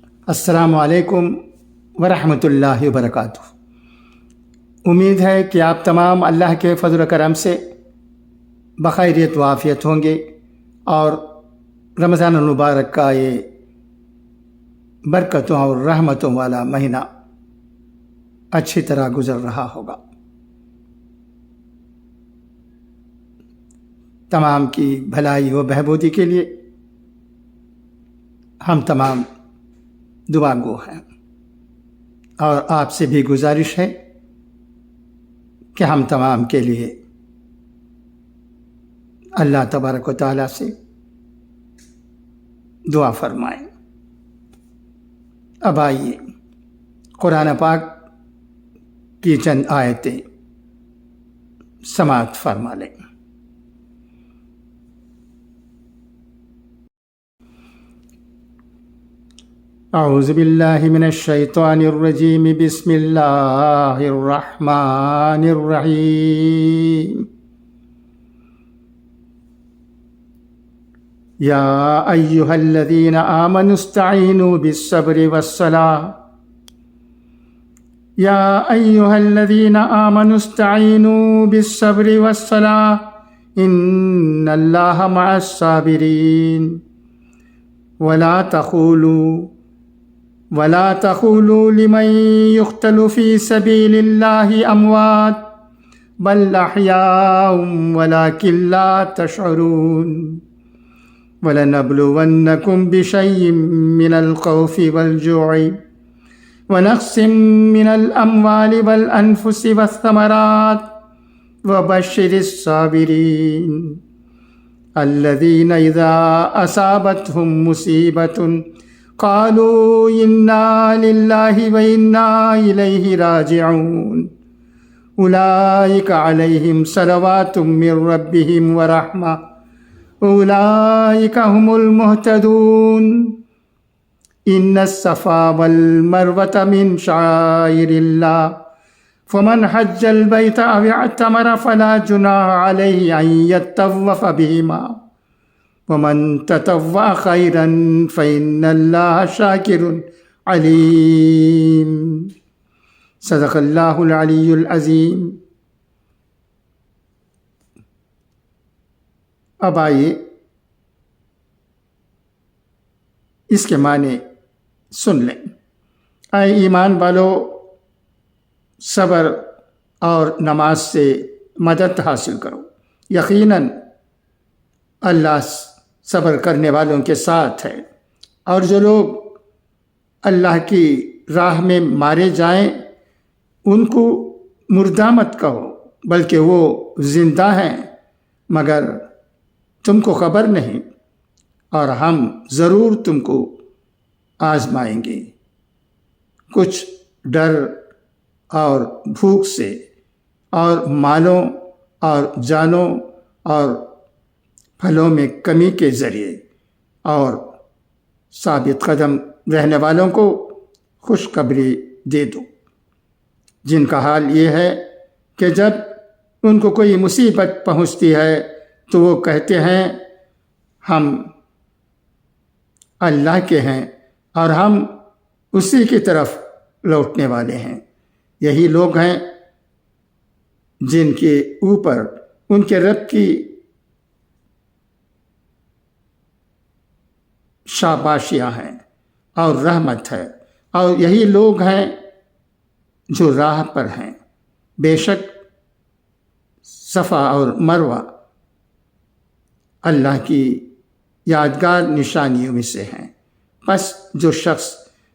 السلام علیکم ورحمۃ اللہ وبرکاتہ۔ امید ہے کہ آپ تمام اللہ کے فضل و کرم سے بخیریت و عافیت ہوں گے اور رمضان المبارک کا یہ برکتوں اور رحمتوں والا مہینہ اچھی طرح گزر رہا ہوگا۔ تمام کی بھلائی و بہبودی کے لیے ہم تمام دعا گو ہیں، اور آپ سے بھی گزارش ہے کہ ہم تمام کے لیے اللہ تبارک و تعالیٰ سے دعا فرمائیں۔ اب آئیے قرآن پاک کی چند آیتیں سماعت فرما لیں۔ اعوذ باللہ من الشیطان الرجیم، بسم اللہ الرحمن الرحیم۔ یا ایہا الذین آمنوا استعینوا بالصبر والصلاۃ یا ایہا الذین آمنوا استعینوا بالصبر والصلاۃ ان اللہ مع الصابرین ولا تقولوا لمن يقتل في سبيل الله أموات بل أحياء ولكن لا تشعرون ولنبلونكم بشيء من الخوف والجوع ونقص من الأموال والأنفس والثمرات وبشر الصابرين الذين إذا أصابتهم مصيبة قالوا إنا لله وإنا إليه راجعون أولئك عليهم صلوات من ربهم ورحمة أولئك هم المهتدون إن الصفا والمروة من شعائر الله فمن حج البيت أو اعتمر فلا جناح عليه أن يطوف بهما ومن تطوع خيرا فإن الله شاكر عليم۔ صدق اللہ العلی العظیم۔ اب آئیے اس کے معنی سن لیں۔ اے ایمان والو، صبر اور نماز سے مدد حاصل کرو، یقیناً اللہ صبر کرنے والوں کے ساتھ ہے۔ اور جو لوگ اللہ کی راہ میں مارے جائیں ان کو مردہ مت کہو، بلکہ وہ زندہ ہیں مگر تم کو خبر نہیں، اور ہم ضرور تم کو آزمائیں گے، کچھ ڈر اور بھوک سے، اور مالوں اور جانوں اور پھلوں میں کمی کے ذریعے، اور ثابت قدم رہنے والوں کو خوشخبری دے دو، جن کا حال یہ ہے کہ جب ان کو کوئی مصیبت پہنچتی ہے تو وہ کہتے ہیں ہم اللہ کے ہیں اور ہم اسی کی طرف لوٹنے والے ہیں۔ یہی لوگ ہیں جن کے اوپر ان کے رب کی شاباشیاں ہیں اور رحمت ہے، اور یہی لوگ ہیں جو راہ پر ہیں۔ بے شک صفا اور مروہ اللہ کی یادگار نشانیوں میں سے ہیں۔ پس جو شخص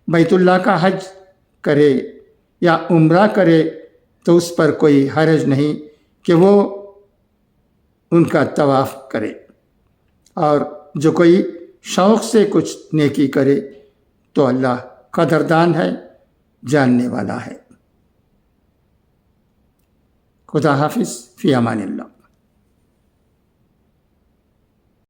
بیت اللہ کا حج کرے یا عمرہ کرے تو اس پر کوئی حرج نہیں کہ وہ ان کا طواف کرے، اور جو کوئی شوق سے کچھ نیکی کرے تو اللہ قدردان ہے، جاننے والا ہے۔ خدا حافظ، فی امان اللہ۔